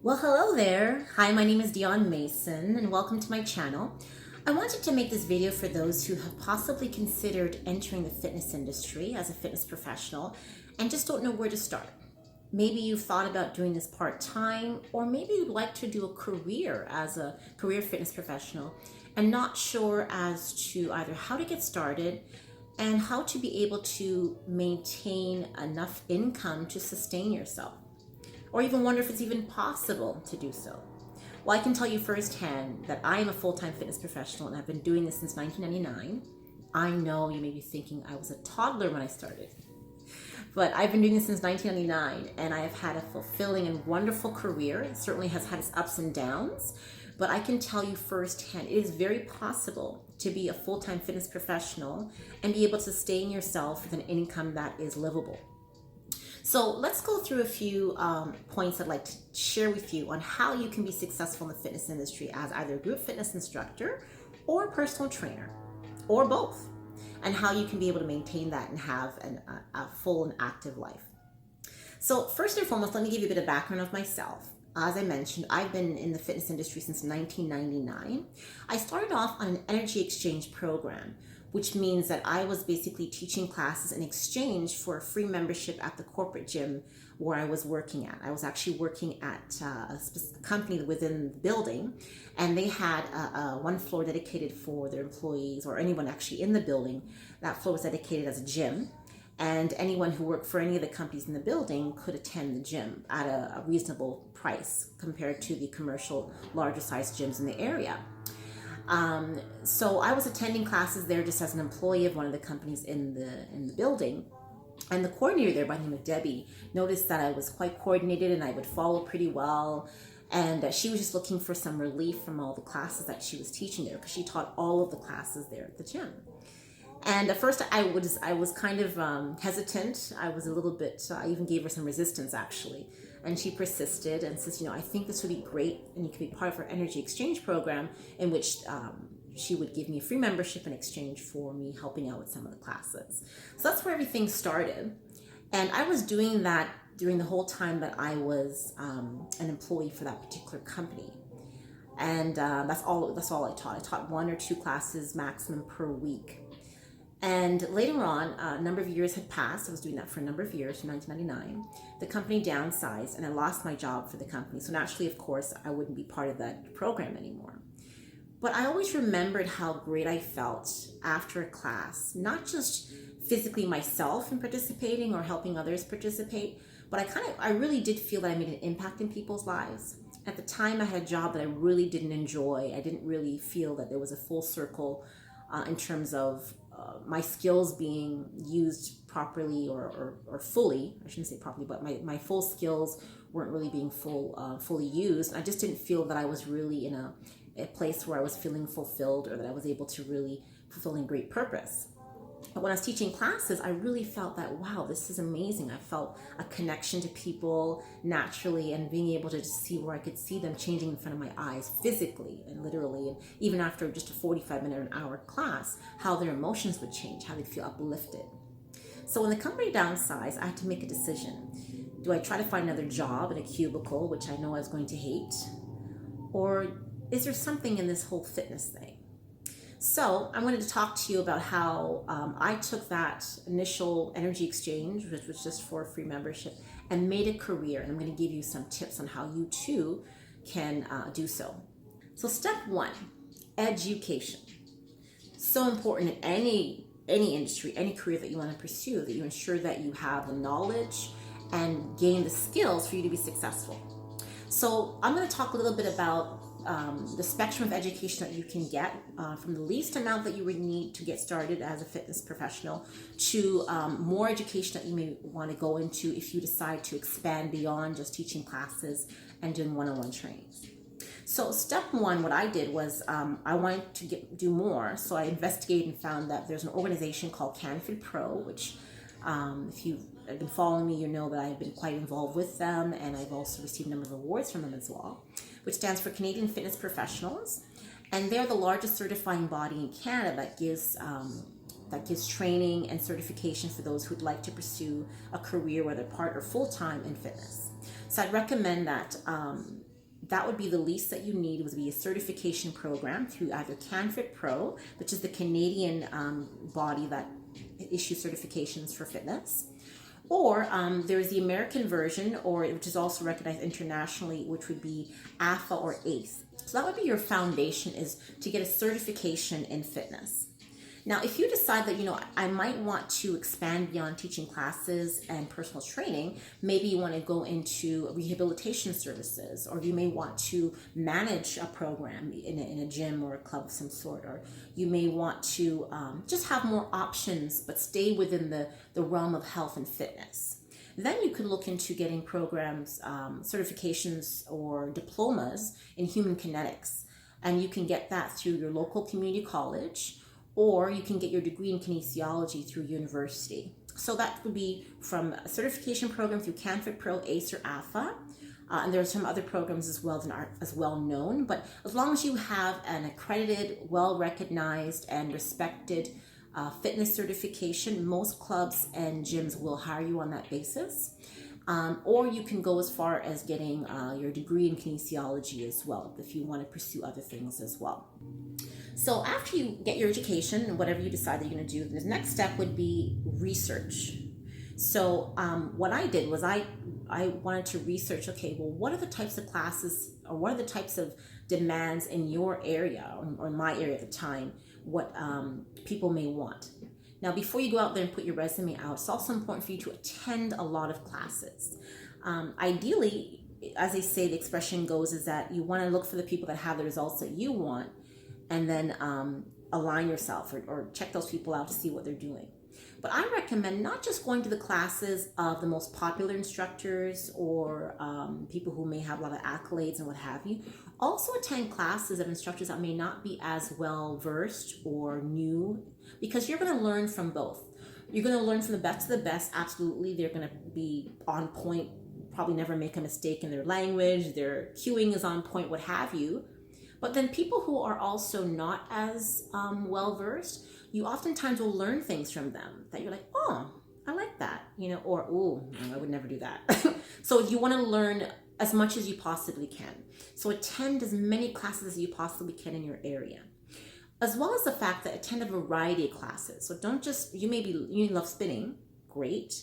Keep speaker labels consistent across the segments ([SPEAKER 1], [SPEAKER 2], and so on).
[SPEAKER 1] Well, hello there. Hi, my name is Dion Mason, and welcome to my channel. I wanted to make this video for those who have possibly considered entering the fitness industry as a fitness professional and just don't know where to start. Maybe you've thought about doing this part-time, or maybe you'd like to do a career as a career fitness professional and not sure as to either how to get started and how to be able to maintain enough income to sustain yourself, or even wonder if it's even possible to do so. Well, I can tell you firsthand that I am a full-time fitness professional and I've been doing this since 1999. I know you may be thinking I was a toddler when I started, but I've been doing this since 1999 and I have had a fulfilling and wonderful career. It certainly has had its ups and downs, but I can tell you firsthand, it is very possible to be a full-time fitness professional and be able to sustain yourself with an income that is livable. So let's go through a few points I'd like to share with you on how you can be successful in the fitness industry as either a group fitness instructor or personal trainer, or both, and how you can be able to maintain that and have a full and active life. So first and foremost, let me give you a bit of background of myself. As I mentioned, I've been in the fitness industry since 1999. I started off on an energy exchange program, which means that I was basically teaching classes in exchange for a free membership at the corporate gym where I was working at. I was actually working at a company within the building, and they had one floor dedicated for their employees or anyone actually in the building. That floor was dedicated as a gym, and anyone who worked for any of the companies in the building could attend the gym at a reasonable price compared to the commercial larger sized gyms in the area. So I was attending classes there just as an employee of one of the companies in the building. And the coordinator there, by the name of Debbie, noticed that I was quite coordinated and I would follow pretty well. And she was just looking for some relief from all the classes that she was teaching there, because she taught all of the classes there at the gym. And at first I was kind of hesitant. I was a little bit, I even gave her some resistance actually. And she persisted and says, I think this would be great and you could be part of her energy exchange program, in which she would give me a free membership in exchange for me helping out with some of the classes. So that's where everything started. And I was doing that during the whole time that I was an employee for that particular company. And that's all I taught. I taught 1 or 2 classes maximum per week. And later on, a number of years had passed. I was doing that for a number of years, from 1999. The company downsized and I lost my job for the company. So naturally, of course, I wouldn't be part of that program anymore. But I always remembered how great I felt after a class, not just physically myself in participating or helping others participate, but I really did feel that I made an impact in people's lives. At the time, I had a job that I really didn't enjoy. I didn't really feel that there was a full circle in terms of my skills being used properly or fully. I shouldn't say properly, but my full skills weren't really being fully used. I just didn't feel that I was really in a place where I was feeling fulfilled, or that I was able to really fulfilling great purpose. But when I was teaching classes, I really felt that, wow, this is amazing. I felt a connection to people naturally, and being able to just see where I could see them changing in front of my eyes physically and literally. And even after just a 45-minute or an hour class, how their emotions would change, how they'd feel uplifted. So when the company downsized, I had to make a decision. Do I try to find another job in a cubicle, which I know I was going to hate? Or is there something in this whole fitness thing? So I wanted to talk to you about how I took that initial energy exchange, which was just for a free membership, and made a career. And I'm going to give you some tips on how you too can do so. So step 1, education. So important in any industry, any career that you want to pursue, that you ensure that you have the knowledge and gain the skills for you to be successful. So I'm going to talk a little bit about the spectrum of education that you can get, from the least amount that you would need to get started as a fitness professional to more education that you may want to go into if you decide to expand beyond just teaching classes and doing one-on-one trainings. So step 1, what I did was I wanted to do more. So I investigated and found that there's an organization called CanFit Pro, which if you've been following me, you know that I've been quite involved with them, and I've also received a number of awards from them as well, which stands for Canadian Fitness Professionals. And they're the largest certifying body in Canada that gives training and certification for those who'd like to pursue a career, whether part or full-time, in fitness. So I'd recommend that that would be the least that you need, would be a certification program through either CanFit Pro, which is the Canadian body that issues certifications for fitness, or there's the American version, or which is also recognized internationally, which would be AFA or ACE. So that would be your foundation, is to get a certification in fitness. Now, if you decide that, I might want to expand beyond teaching classes and personal training, maybe you want to go into rehabilitation services, or you may want to manage a program in a gym or a club of some sort, or you may want to just have more options, but stay within the realm of health and fitness. Then you could look into getting programs, certifications or diplomas in human kinetics. And you can get that through your local community college, or you can get your degree in kinesiology through university. So that would be from a certification program through CanFit Pro, ACE, or AFA. And there are some other programs as well that aren't as well known. But as long as you have an accredited, well-recognized, and respected fitness certification, most clubs and gyms will hire you on that basis. Or you can go as far as getting your degree in kinesiology as well, if you want to pursue other things as well. So after you get your education and whatever you decide that you're going to do, the next step would be research. So what I did was I wanted to research, okay, well, what are the types of classes, or what are the types of demands in your area, or in my area at the time, what people may want. Now, before you go out there and put your resume out, it's also important for you to attend a lot of classes. Ideally, as they say, the expression goes, is that you want to look for the people that have the results that you want, and then align yourself, or check those people out to see what they're doing. But I recommend not just going to the classes of the most popular instructors, or people who may have a lot of accolades and what have you. Also attend classes of instructors that may not be as well versed or new, because you're going to learn from both. You're going to learn from the best of the best, absolutely. They're going to be on point, probably never make a mistake in their language, their cueing is on point, what have you. But then people who are also not as well-versed, you oftentimes will learn things from them that you're like, oh, I like that, or, oh, I would never do that. So you want to learn as much as you possibly can. So attend as many classes as you possibly can in your area. As well as the fact that attend a variety of classes. So don't just, you love spinning, great.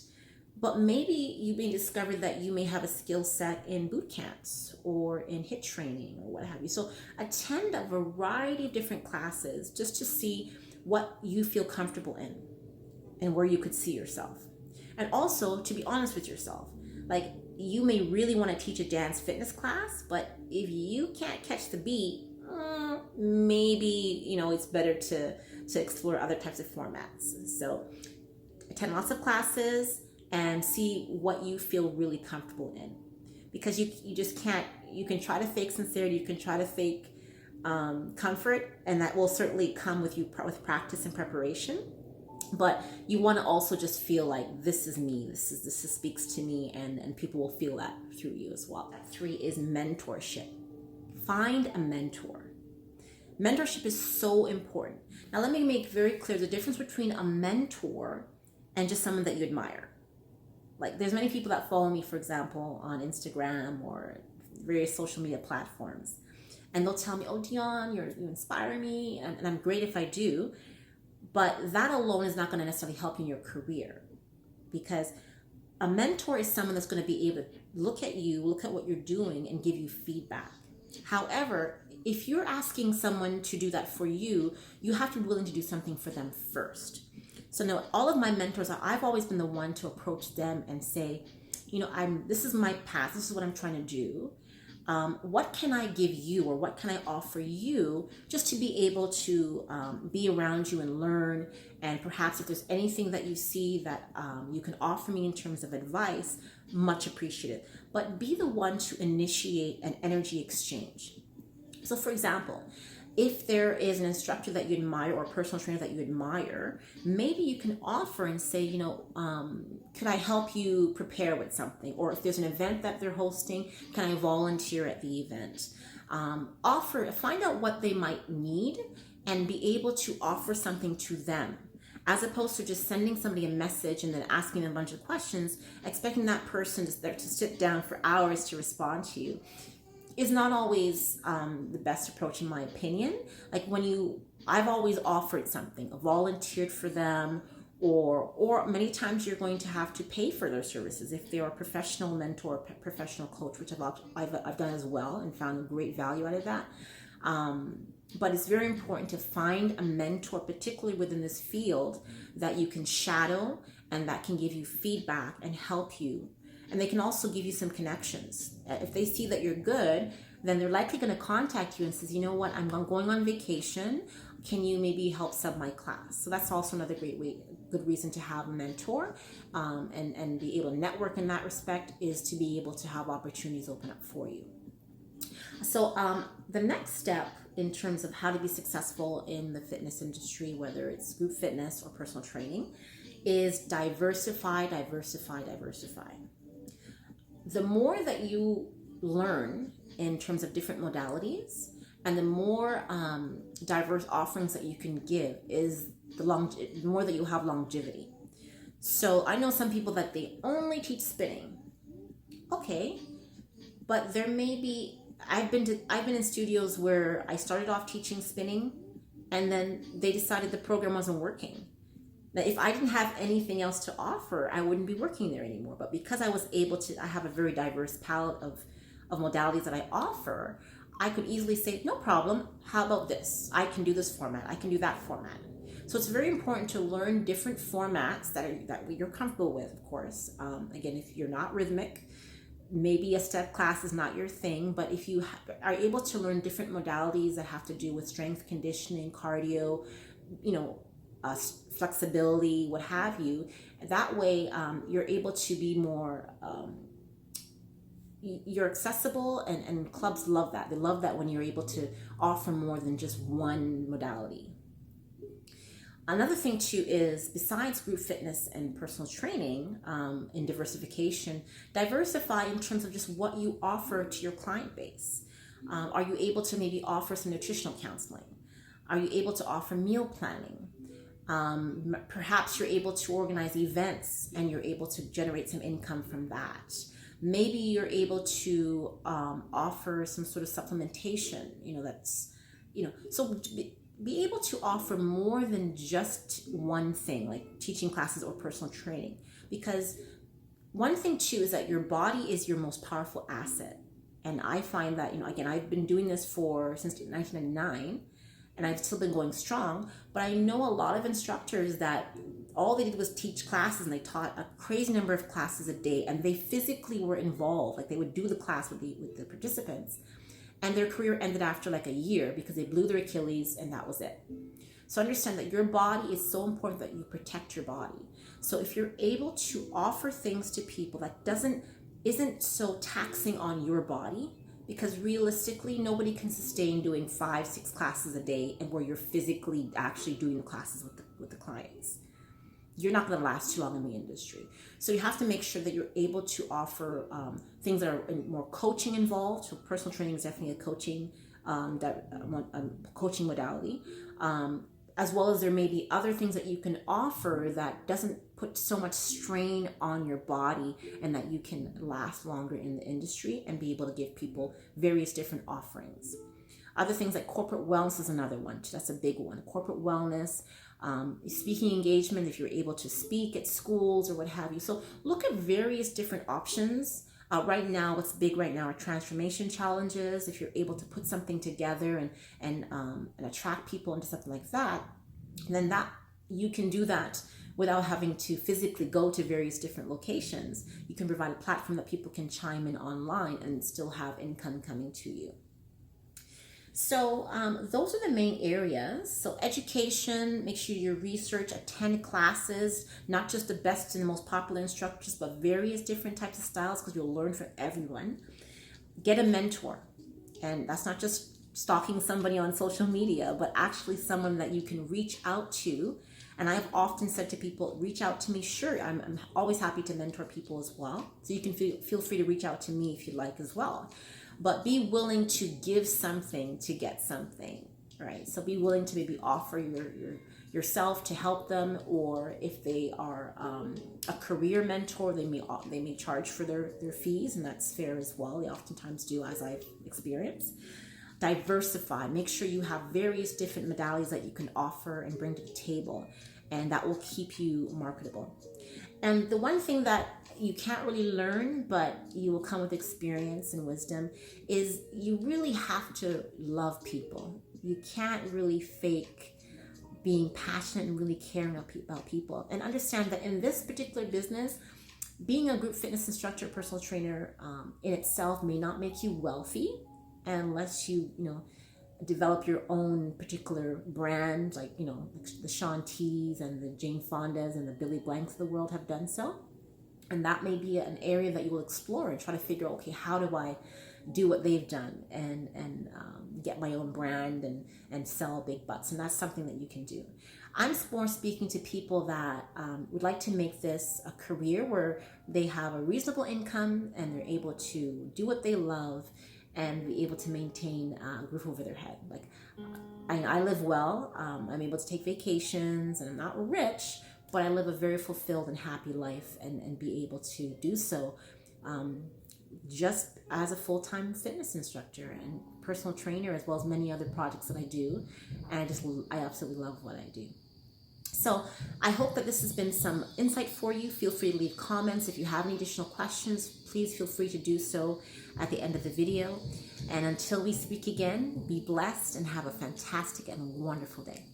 [SPEAKER 1] But maybe you may discover that you may have a skill set in boot camps or in HIIT training or what have you. So attend a variety of different classes just to see what you feel comfortable in and where you could see yourself. And also to be honest with yourself, like, you may really want to teach a dance fitness class, but if you can't catch the beat, maybe, it's better to explore other types of formats. So attend lots of classes and see what you feel really comfortable in, because you just can't, you can try to fake sincerity, you can try to fake comfort, and that will certainly come with practice and preparation. But you want to also just feel like, this is me, this speaks to me, and people will feel that through you as well. Step 3 is mentorship. Find a mentor. Mentorship is so important. Now let me make very clear the difference between a mentor and just someone that you admire. Like, there's many people that follow me, for example, on Instagram or various social media platforms, and they'll tell me, oh, Dion, you inspire me, and I'm great if I do. But that alone is not going to necessarily help you in your career, because a mentor is someone that's going to be able to look at you, look at what you're doing, and give you feedback. However, if you're asking someone to do that for you, you have to be willing to do something for them first. So now, all of my mentors, I've always been the one to approach them and say, this is my path, this is what I'm trying to do. What can I give you, or what can I offer you, just to be able to be around you and learn, and perhaps if there's anything that you see that you can offer me in terms of advice, much appreciated. But be the one to initiate an energy exchange. So for example, if there is an instructor that you admire or a personal trainer that you admire, maybe you can offer and say, could I help you prepare with something? Or if there's an event that they're hosting, can I volunteer at the event? Find out what they might need and be able to offer something to them. as opposed to just sending somebody a message and then asking them a bunch of questions, expecting that person to sit down for hours to respond to you is not always the best approach, in my opinion. Like I've always offered something, volunteered for them, or many times you're going to have to pay for their services if they are a professional mentor, professional coach, which I've done as well and found great value out of that. But it's very important to find a mentor, particularly within this field, that you can shadow and that can give you feedback and help you. And they can also give you some connections. If they see that you're good, then they're likely going to contact you and says, you know what, I'm going on vacation. Can you maybe help sub my class? So that's also another good reason to have a mentor, and be able to network in that respect, is to be able to have opportunities open up for you. So the next step in terms of how to be successful in the fitness industry, whether it's group fitness or personal training, is diversify. The more that you learn in terms of different modalities, and the more diverse offerings that you can give, is the more that you have longevity. So I know some people that they only teach spinning. Okay, but there may be, I've been in studios where I started off teaching spinning, and then they decided the program wasn't working. Now, if I didn't have anything else to offer, I wouldn't be working there anymore. But because I was able to, I have a very diverse palette of modalities that I offer, I could easily say, no problem, how about this? I can do this format, I can do that format. So it's very important to learn different formats that you're comfortable with, of course. Again, if you're not rhythmic, maybe a step class is not your thing, but if you are able to learn different modalities that have to do with strength conditioning, cardio, flexibility, what have you, that way you're able to be more, you're accessible, and clubs love that. They love that when you're able to offer more than just one modality. Another thing too is, besides group fitness and personal training, in diversification, diversify in terms of just what you offer to your client base. Are you able to maybe offer some nutritional counseling? Are you able to offer meal planning? Perhaps you're able to organize events and you're able to generate some income from that. Maybe you're able to offer some sort of supplementation, so be able to offer more than just one thing, like teaching classes or personal training. Because one thing too is that your body is your most powerful asset. And I find that, again, I've been doing this since 1999, and I've still been going strong, but I know a lot of instructors that all they did was teach classes, and they taught a crazy number of classes a day, and they physically were involved. Like, they would do the class with the participants, and their career ended after like a year because they blew their Achilles and that was it. So understand that your body is so important, that you protect your body. So if you're able to offer things to people that isn't so taxing on your body, because realistically nobody can sustain doing 5-6 classes a day and where you're physically actually doing the classes with the clients. You're not going to last too long in the industry. So you have to make sure that you're able to offer things that are more coaching involved. So personal training is definitely a coaching coaching modality, as well as there may be other things that you can offer that doesn't put so much strain on your body, and that you can last longer in the industry and be able to give people various different offerings. Other things like corporate wellness is another one. That's a big one. Corporate wellness, speaking engagement, if you're able to speak at schools or what have you. So look at various different options. Right now, what's big right now are transformation challenges. If you're able to put something together and attract people into something like that, then that you can do that without having to physically go to various different locations. You can provide a platform that people can chime in online and still have income coming to you. So those are the main areas. So education, make sure you research, attend classes, not just the best and the most popular instructors, but various different types of styles, because you'll learn from everyone. Get a mentor. And that's not just stalking somebody on social media, but actually someone that you can reach out to. And I've often said to people, reach out to me. Sure, I'm always happy to mentor people as well. So you can feel free to reach out to me if you like as well. But be willing to give something to get something, right? So be willing to maybe offer yourself to help them, or if they are a career mentor, they may charge for their fees, and that's fair as well. They oftentimes do, as I've experienced. Diversify. Make sure you have various different modalities that you can offer and bring to the table, and that will keep you marketable. And the one thing that you can't really learn, but you will come with experience and wisdom, is you really have to love people. You can't really fake being passionate and really caring about people. And understand that in this particular business, being a group fitness instructor, personal trainer, in itself may not make you wealthy unless you develop your own particular brand, like the Shaun T's and the Jane Fondas and the Billy Blanks of the world have done so. And that may be an area that you will explore and try to figure out, okay, how do I do what they've done and get my own brand and sell big butts? And that's something that you can do. I'm more speaking to people that would like to make this a career where they have a reasonable income and they're able to do what they love and be able to maintain a roof over their head. Like, I live well. I'm able to take vacations, and I'm not rich, but I live a very fulfilled and happy life, and be able to do so just as a full-time fitness instructor and personal trainer, as well as many other projects that I do. And I absolutely love what I do. So I hope that this has been some insight for you. Feel free to leave comments. If you have any additional questions, please feel free to do so at the end of the video. And until we speak again, be blessed and have a fantastic and wonderful day.